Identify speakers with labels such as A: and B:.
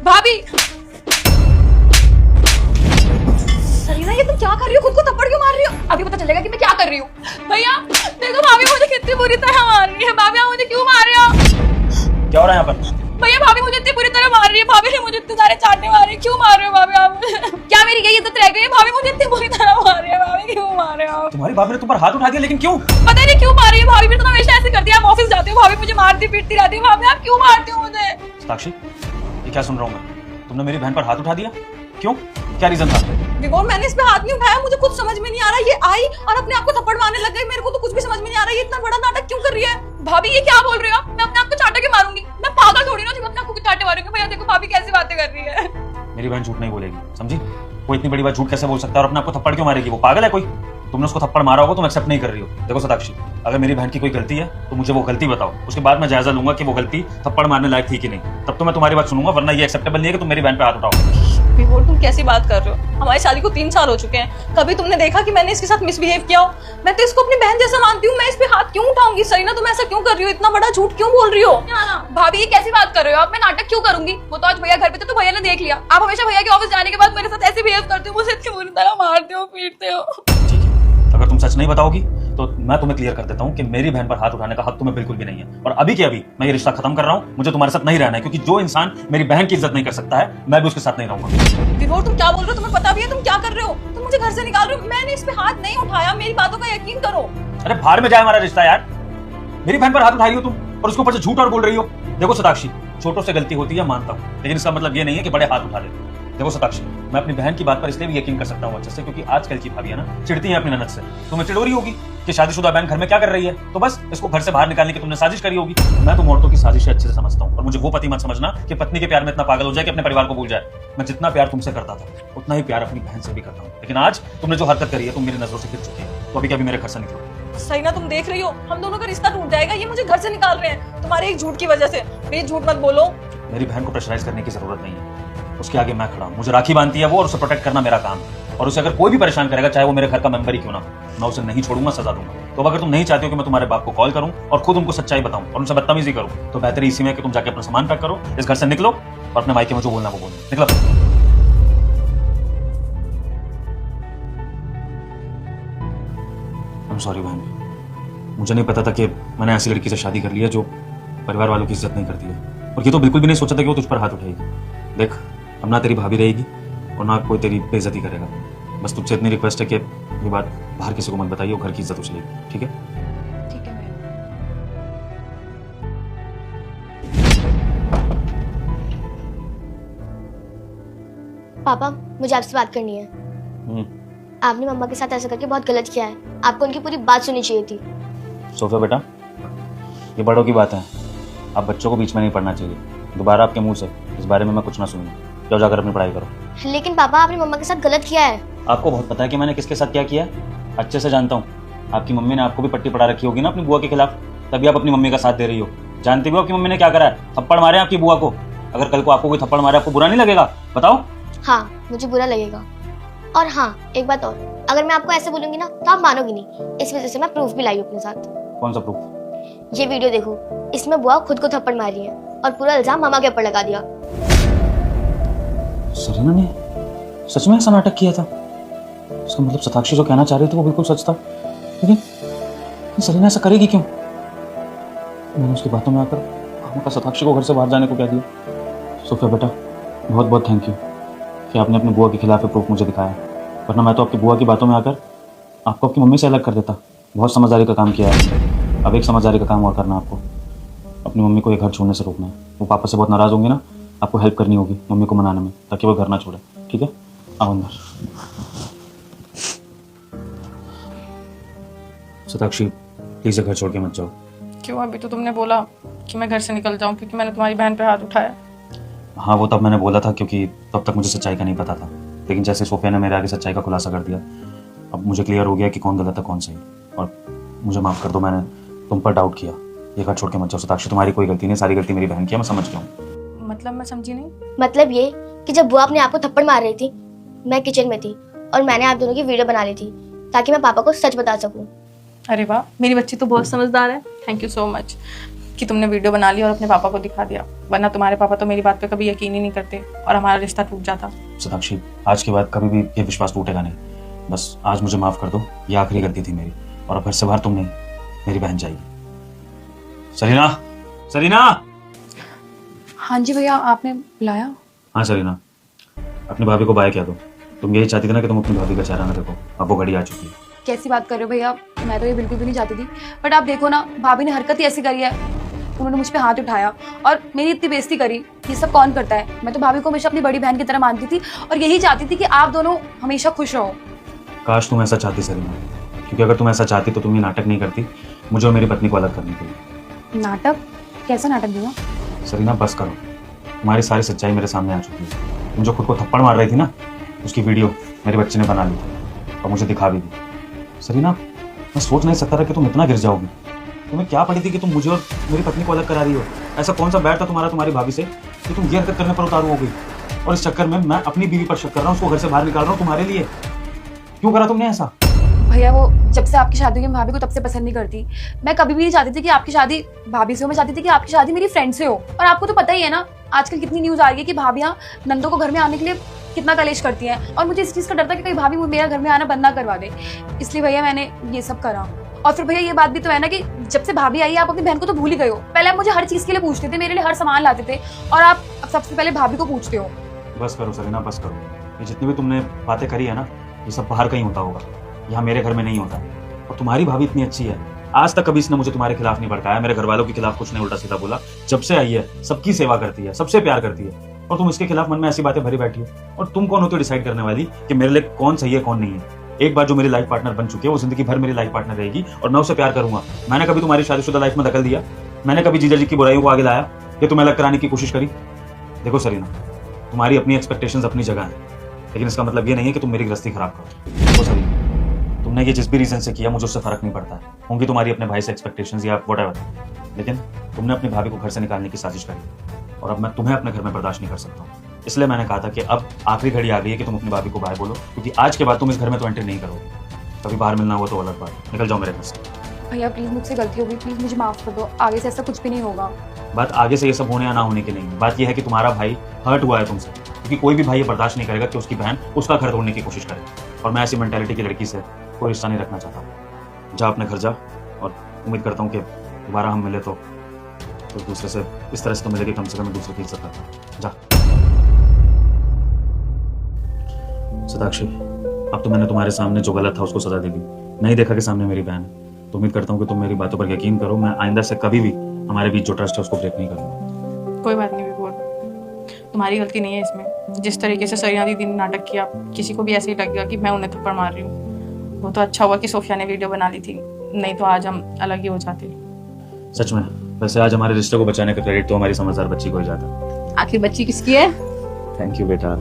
A: भाभी सरीना, ये तुम क्या कर रही हो? खुद को थप्पड़ क्यों मार रही हो? अभी पता चलेगा कि मैं क्या कर रही हूँ। भैया देखो, भाभी मुझे कितनी बुरी तरह मार रही है। भाभी आप मुझे क्यों मार रहे हो?
B: क्या हो रहा है यहाँ पर?
A: भैया भाभी मुझे इतनी बुरी तरह मार रही है। भाभी ने मुझे इतने सारे चाटने मारे। क्यों मार रहे हो भाभी आप मुझे? क्या मेरी यही इज्जत रह गई है? भाभी मुझे इतनी बुरी तरह मार रही है। भाभी क्यों मार रहे हो?
B: तुम्हारी भाभी ने तुम पर हाथ उठा दिया, लेकिन क्यों?
A: पता नहीं क्यों मार रही है भाभी। मेरे तो हमेशा ऐसे करती है। आप ऑफिस जाते हो, भाभी मुझे मारती पीटती रहती है। भाभी आप क्यों मारती हो मुझे?
B: साक्षी, ये क्या सुन रहा हूँ मैं? तुमने मेरी बहन पर हाथ उठा दिया, क्यों? क्या रीजन था?
A: विभोर, मैंने इस पे हाथ नहीं उठाया। मुझे कुछ समझ में नहीं आ रहा। ये आई और अपने आप को थप्पड़ मारने लग गई। मेरे को तो कुछ भी समझ में नहीं आ रहा। ये इतना बड़ा नाटक क्यों कर रही है? भाभी ये क्या बोल रही हो? मैं अपने आप को चाटा के मारूंगी? मैं पागल थोड़ी ना जो अपने आप को चाटे मारूंगी। भैया देखो भाभी कैसी बातें कर रही है।
B: मेरी बहन झूठ नहीं बोलेगी, समझी? कोई इतनी बड़ी बात झूठ कैसे बोल सकता है और अपने आप को थप्पड़ क्यों मारेगी? वो पागल है कोई? तुमने उसको थप्पड़ मारा होगा, तुम एक्सेप्ट नहीं कर रही हो। देखो साक्षी, अगर मेरी बहन की कोई गलती है तो मुझे वो गलती बताओ, उसके बाद मैं जायजा लूंगा कि वो गलती थप्पड़ मारने लायक थी कि नहीं। तब तो मैं तुम्हारी बात सुनूंगा, वरना ये एक्सेप्टेबल नहीं है कि तुम मेरी बहन पे हाथ उठाओ।
A: विभोर, तुम कैसी बात कर रहे हो? हमारी शादी को 3 साल हो चुके हैं। कभी तुमने देखा कि मैंने इसके साथ मिसबिहेव किया हो? मैं तो इसको अपनी बहन जैसा मानती हूँ। मैं इस पे हाथ क्यों उठाऊंगी? सरीना, तुम ऐसा क्यों कर रही हो? इतना बड़ा झूठ क्यों बोल रही हो? भाभी ये कैसी बात कर रहे हो आप? मैं नाटक क्यों करूंगी? वो तो आज भैया घर पे थे तो भैया ने देख लिया। आप हमेशा भैया के ऑफिस जाने के बाद मेरे साथ ऐसे बिहेव करते हो, मुझे इतनी बुरी तरह मारते हो, पीटते हो।
B: ठीक है, अगर तुम सच नहीं बताओगी तो मैं तुम्हें क्लियर कर देता हूँ कि मेरी बहन पर हाथ उठाने का हक तुम्हें बिल्कुल भी नहीं है। और अभी के अभी मैं ये रिश्ता खत्म कर रहा हूँ। मुझे तुम्हारे साथ नहीं रहना है, क्योंकि जो इंसान मेरी बहन की इज्जत नहीं कर सकता है, मैं भी उसके साथ नहीं रहूंगा।
A: विभोर, तुम क्या बोल रहे हो? तुम्हें पता भी है तुम क्या कर रहे हो? तुम मुझे घर से निकाल रहे हो। मैंने इस पे हाथ नहीं उठाया। मेरी बातों का यकीन करो।
B: अरे भाड़ में जाए हमारा रिश्ता यार। मेरी बहन पर हाथ उठाई हो तुम और उसके ऊपर से झूठ और बोल रही हो। देखो सताक्षी, छोटों से गलती होती है मानता हूँ, लेकिन इसका मतलब ये नहीं है कि बड़े हाथ उठा ले। देखो सताक्षी, मैं अपनी बहन की बात पर इसलिए भी यकीन कर सकता हूँ अच्छे से, क्योंकि आजकल की भाभी है ना, चिढ़ती हैं अपनी ननद से। तुम्हें चिढ़ रही होगी कि शादीशुदा बहन घर में क्या कर रही है, तो बस इसको घर से बाहर निकालने की तुमने साजिश करी होगी। मैं तो औरतों की साजिशें अच्छे से समझता हूँ, और मुझे वो पति मत समझना कि पत्नी के प्यार में इतना पागल हो जाए कि अपने परिवार को भूल जाए। मैं जितना प्यार तुमसे करता था उतना ही प्यार अपनी बहन से भी करता हूँ, लेकिन आज तुमने जो हरकत करी है, तुम मेरी नजरों से गिर चुकी है। तो अभी कभी मेरे घर से निकलो।
A: सरीना, तुम देख रही हो हम दोनों का रिश्ता टूट जाएगा। ये मुझे घर से निकाल रहे हैं तुम्हारे एक झूठ की वजह से। प्लीज झूठ मत बोलो।
B: मेरी बहन को प्रेशराइज करने की जरूरत नहीं है, उसके आगे मैं खड़ा हूं। मुझे राखी बांधती है वो, और उसे प्रोटेक्ट करना मेरा काम है। और उसे अगर कोई भी परेशान करेगा, चाहे वो मेरे घर का मेंबर ही क्यों ना, मैं उसे नहीं छोड़ूंगा, सजा दूंगा। तो अगर तुम नहीं चाहते हो कि मैं तुम्हारे बाप को कॉल करूं और खुद उनको सच्चाई बताऊं और उनसे बदतमीजी करूं, तो बेहतर इसी में कि तुम जाके अपना सामान पैक करो, इस घर से निकलो और अपने मायके में जो बोलना वो बोलो। निकलो। आई एम सॉरी बहन, मुझे नहीं पता था कि मैंने ऐसी लड़की से शादी कर ली है जो परिवार वालों की इज्जत नहीं करती है। और ये तो बिल्कुल भी नहीं सोचा था कि वो तुझ पर हाथ उठाएगी। देख, अब ना तेरी भाभी रहेगी और ना कोई तेरी बेइज्जती करेगा। बस तुझसे इतनी रिक्वेस्ट है कि ये बात बाहर किसी को मत बताइए, और घर की इज्जत उछलेगी, ठीक है?
A: ठीक है भैया।
C: पापा, मुझे आपसे बात करनी है। आपने मम्मा के साथ ऐसा करके बहुत गलत किया है। आपको उनकी पूरी बात सुननी चाहिए थी।
B: सोफिया बेटा, ये बड़ों की बात है, आप बच्चों को बीच में नहीं पढ़ना चाहिए। दोबारा आपके मुंह से इस बारे में मैं कुछ ना सुनूंगा। जाओ जाकर अपनी पढ़ाई करो।
C: लेकिन पापा, आपने मम्मा के साथ गलत किया है।
B: आपको बहुत पता है कि मैंने किसके साथ क्या किया है, अच्छे से जानता हूँ। आपकी मम्मी ने आपको भी पट्टी पढ़ा रखी होगी ना अपनी बुआ के खिलाफ, तभी आप अपनी मम्मी का साथ दे रही हो। जानती हो आपकी मम्मी ने क्या करा है? थप्पड़ मारे आपकी बुआ को। अगर कल को आपको कोई थप्पड़ मारे, आपको बुरा नहीं लगेगा? बताओ।
C: हाँ, मुझे बुरा लगेगा। और हाँ, एक बात और, अगर मैं आपको ऐसे बोलूंगी ना तो आप मानोगी नहीं। इस वजह से मैं प्रूफ भी लाई हूँ अपने साथ।
B: कौन सा प्रूफ?
C: ये वीडियो देखो, इसमें बुआ खुद को थप्पड़ मार रही है और पूरा इल्जाम मामा के ऊपर लगा दिया।
B: सरीना ने सच में ऐसा नाटक किया था? इसका मतलब सताक्षी जो कहना चाह रही थी वो बिल्कुल सच था। लेकिन सरीना ऐसा करेगी क्यों? मैंने उसकी बातों में आकर मामा का सताक्षी को घर से बाहर जाने को कह दिया। सोफिया बेटा, बहुत बहुत थैंक यू कि आपने अपनी बुआ के खिलाफ प्रूफ मुझे दिखाया, वरना मैं तो आपकी बुआ की बातों में आकर आपको आपकी मम्मी से अलग कर देता। बहुत समझदारी का काम किया है। अब एक समझदारी का काम और करना आपको, अपनी मम्मी को ये घर छोड़ने से रोकना है। वो पापा से बहुत नाराज होंगे ना, आपको हेल्प करनी होगी मम्मी को मनाने में, ताकि वो घर ना छोड़े, ठीक है? आओ अंदर। सताक्षी, प्लीज घर छोड़ के मत जाओ।
A: क्यों? अभी तो तुमने बोला कि मैं घर से निकल जाऊं क्योंकि मैंने तुम्हारी बहन पे हाथ उठाया।
B: हाँ, वो तब मैंने बोला था क्योंकि तब तक मुझे सच्चाई का नहीं पता था। लेकिन जैसे सोफिया ने मेरे आगे सच्चाई का खुलासा कर दिया, अब मुझे क्लियर हो गया कि कौन गलत है कौन सही। और मुझे माफ़ कर दो, मैंने तुम पर डाउट किया। ये घर छोड़ के मत जाओ सताक्षी, तुम्हारी कोई गलती नहीं, सारी गलती मेरी बहन की है। मैं समझ गया हूँ।
A: मतलब मैं समझी नहीं।
C: मतलब ये कि जब बुआ अपने आप को थप्पड़ मार रही थी, मैं किचन में थी और मैंने आप दोनों की वीडियो बना ली थी ताकि मैं पापा को सच बता सकूं।
A: अरे वाह, मेरी बच्ची तो बहुत समझदार है। Thank you so much. कि तुमने वीडियो बना ली और अपने पापा को दिखा दिया, वरना तुम्हारे पापा तो मेरी बात पे कभी यकीन ही नहीं करते और हमारा रिश्ता टूट जाता।
B: सताक्षी, आज के बाद कभी भी ये विश्वास टूटेगा नहीं। बस आज मुझे माफ कर दो, ये आखिरी गलती थी मेरी, और अब घर से बाहर तुम नहीं, मेरी बहन जाएगी। सरीना, सरीना।
A: हाँ जी भैया, आपने बुलाया?
B: हाँ सरीना, अपनी भाभी को बाय कह दो। तुम यही चाहती थी ना कि तुम अपनी भाभी का चेहरा ना देखो, अब वो घड़ी आ चुकी है।
D: कैसी बात कर रहे हो भैया, मैं तो ये बिल्कुल भी नहीं चाहती थी, बट आप देखो ना, भाभी ने हरकत ही ऐसी करी है। उन्होंने मुझ पे हाथ उठाया और मेरी इतनी बेइज्जती करी। ये सब कौन करता है? मैं तो भाभी को हमेशा अपनी बड़ी बहन की तरह मानती थी और यही चाहती थी कि आप दोनों हमेशा खुश रहो।
B: काश तुम ऐसा चाहती सरीना, क्योंकि अगर तुम ऐसा चाहती तो तुम ये नाटक नहीं करती मुझे और मेरी पत्नी को अलग करने के लिए।
D: नाटक? कैसा नाटक भैया?
B: सरीना बस करो, तुम्हारी सारी सच्चाई मेरे सामने आ चुकी है। तुम जो खुद को थप्पड़ मार रही थी ना, उसकी वीडियो मेरे बच्चे ने बना ली थी और मुझे दिखा भी दी। सरीना, मैं सोच नहीं सकता था कि तुम इतना गिर जाओगी। तुम्हें क्या पड़ी थी कि तुम मुझे और मेरी पत्नी को अलग करा रही हो? ऐसा कौन सा बैर था तुम्हारी भाभी से कि तुम ये हरकत करने पर उतारू हो गई? और इस चक्कर में मैं अपनी बीवी पर शक कर रहा हूँ, उसको घर से बाहर निकाल रहा हूँ तुम्हारे लिए। क्यों करा तुमने ऐसा?
D: भैया वो जब से आपकी शादी हुई, मैं भाभी को तब से पसंद नहीं करती। मैं कभी भी नहीं चाहती थी कि आपकी शादी भाभी से हो, मैं चाहती थी कि आपकी शादी मेरी फ्रेंड से हो। और आपको तो पता ही है ना, आजकल कितनी न्यूज आ रही है कि भाभियां नंदों को घर में आने के लिए कितना कलेश करती हैं। और मुझे इस चीज़ का डर था कि कहीं भाभी मेरा घर में आना बंद ना करवा दे, इसलिए भैया मैंने ये सब करा। और फिर भैया ये बात भी तो है ना कि जब से भाभी आई, आप अपनी बहन को तो भूल ही गए हो। पहले आप मुझे हर चीज़ के लिए पूछते थे, मेरे लिए हर सामान लाते थे, और आप अब सबसे पहले भाभी को पूछते हो।
B: बस करो सरीना, बस करो। ये जितनी भी तुमने बातें करी है ना, ये सब बाहर कहीं होता होगा, यहाँ मेरे घर में नहीं होता। और तुम्हारी भाभी इतनी अच्छी है, आज तक कभी इसने मुझे तुम्हारे खिलाफ नहीं भड़काया, मेरे घर वालों के खिलाफ कुछ नहीं उल्टा सीधा बोला। जब से आई है सबकी सेवा करती है, सबसे प्यार करती है, और तुम इसके खिलाफ मन में ऐसी बातें भरी बैठी हो। और तुम कौन हो तो डिसाइड करने वाली कि मेरे लिए कौन सही है कौन नहीं है? एक बार जो मेरी लाइफ पार्टनर बन चुकी है, वो जिंदगी भर मेरी लाइफ पार्टनर रहेगी और मैं उसे प्यार करूंगा। मैंने कभी तुम्हारी शादीशुदा लाइफ में दखल दिया? मैंने कभी जीजा जी की बुराइयों को आगे लाया या तुम्हें अलग कराने की कोशिश करी? देखो सरीना, तुम्हारी अपनी एक्सपेक्टेशंस अपनी जगह है, लेकिन इसका मतलब ये नहीं है कि तुम मेरी गृहस्थी खराब करो। देखो सरीना, तुमने ये जिस भी रीजन से किया, मुझे उससे फर्क नहीं पड़ता है। होंगी तुम्हारी अपने भाई से एक्सपेक्टेशंस या व्हाटएवर, लेकिन तुमने अपनी भाभी को घर से निकालने की साजिश करी और अब मैं तुम्हें अपने घर में बर्दाश्त नहीं कर सकता हूँ। इसलिए मैंने कहा था कि अब आखिरी घड़ी आ गई है कि तुम अपनी भाभी को बाय बोलो, क्योंकि आज के बाद तुम इस घर में तो एंट्री नहीं करोगे। कभी बाहर मिलना हुआ तो अलग बात, निकल जाओ मेरे घर से।
D: भैया प्लीज, मुझसे गलती हो गई, प्लीज मुझे माफ कर दो। आगे से ऐसा कुछ भी नहीं होगा।
B: बात आगे से ये सब होने या ना होने की नहीं है, बात यह है कि तुम्हारा भाई हर्ट हुआ है तुमसे, क्योंकि कोई भी भाई ये बर्दाश्त नहीं करेगा कि उसकी बहन उसका घर तोड़ने की कोशिश करे। और मैं ऐसी मेंटालिटी की लड़की से कोई रिश्ता नहीं रखना चाहता। जा अपने घर जा, और उम्मीद करता हूँ कि दोबारा हम मिले तो दूसरे से इस तरह से तो मिले कि कम से कम दूसरे की इज्जत करता। जा सताक्षी, अब तो मैंने तुम्हारे सामने जो गलत था उसको सजा दे दी। नहीं देखा कि सामने मेरी बहन है, तो उम्मीद करता हूँ कि तुम मेरी बातों पर यकीन करो। मैं आइंदा से कभी भी हमारे बीच जो ट्रस्ट है उसको ब्रेक नहीं करूँगा।
A: कोई बात नहीं विभोर, तुम्हारी गलती नहीं है इसमें। जिस तरीके से सरीना दीदी ने नाटक किया, किसी को भी ऐसे ही लगेगा कि मैं उन्हें थप्पड़ मार रही हूँ। वो तो अच्छा हुआ कि सोफिया ने वीडियो बना ली थी, नहीं तो आज हम अलग ही हो जाते।
B: सच में, वैसे आज हमारे रिश्ते को बचाने का क्रेडिट तो हमारी समझदार बच्ची को ही जाता।
A: आखिर बच्ची किसकी है?
B: थैंक यू बेटा।